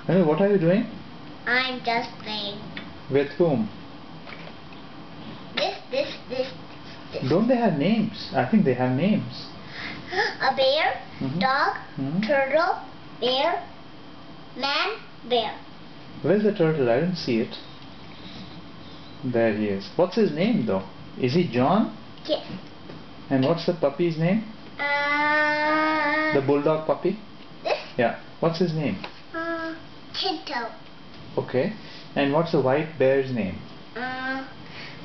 Hey, what are you doing? I'm just playing. With whom? This. Don't they have names? I think they have names. A bear, dog, turtle, bear, man, bear. Where's the turtle? I didn't see it. There he is. What's his name though? Is he John? Yes. And what's the puppy's name? The bulldog puppy? This? Yeah. What's his name? Tinto. Okay. And what's the white bear's name?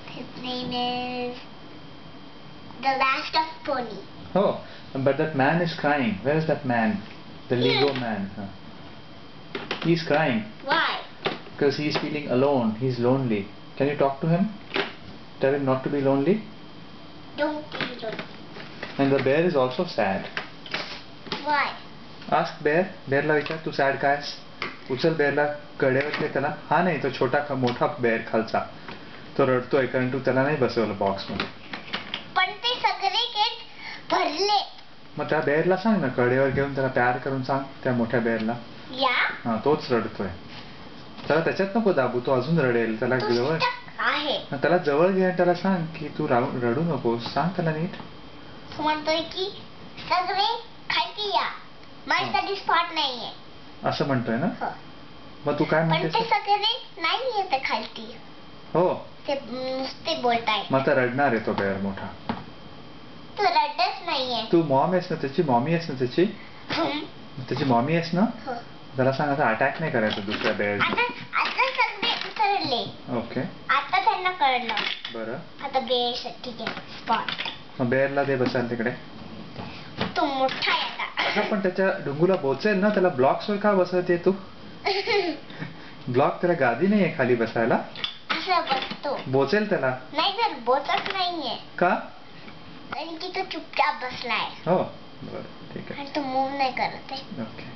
His name is the last of pony. Oh, but that man is crying. Where is that man? The Lego man. He's crying. Why? Because he's feeling alone. He's lonely. Can you talk to him? Tell him not to be lonely. Don't be lonely. And the bear is also sad. Why? Ask bear. बेअरला विचार तू sad काय? उचल बेअरला कडेवर घे त्याला. हा नाही तो छोटा मोठा बेअर खालचा. तो रडतोय कारण तू त्याला नाही बसवलं बॉक्स मध्ये. पण ते सगळे केक भरले. मग त्या बेअरला सांग ना कडेवर घेऊन त्याला प्यार करून सांग त्या मोठ्या बेअरला. या? हा तोच रडतोय. त्याला त्याच्यात नको दाबू तो अजून रडेल. त्याला जवळ आहे. त्याला जवळ घे आणि त्याला सांग की तू रडू नकोस. सांग त्याला नीट. म्हणतोय की सगळे खायची या. माझ्यासाठी स्पॉट नाहीये. असं म्हणतोय ना? हो. मग तू काय पण म्हणतेस? ते सगळे नाही येत खालती. हो. ते नुसते बोलताय. मग आता रडणार आहे तो बेअर मोठा. तू रडतच नाहीये. तू मॉम आहेस ना त्याची? मॉमी आहेस ना त्याची? त्याची मॉमी आहेस ना? हो. त्याला सांग आता अटॅक नाही करायचं दुसऱ्या बेअर. आता सगळे उतरले. ओके. आता त्यांना कळलं. बरं. आता बेअर ठीक आहे स्पॉट. मग बेअरला दे बसायला तिकडे. तो मोठा आहे आता. अगं पण त्याच्या डुंगूला बोचेल ना. त्याला ब्लॉक्स वर का बसवते तू? ब्लॉक त्याला गादी नाहीये खाली बसायला. असं बसतो. बोचेल त्याला. नाही तर बोचत नाहीये. का? कारण की तो चुपचाप बसलाय. हो. बरं ठीक आहे. आणि तो मूव नाही करत आहे. ओके.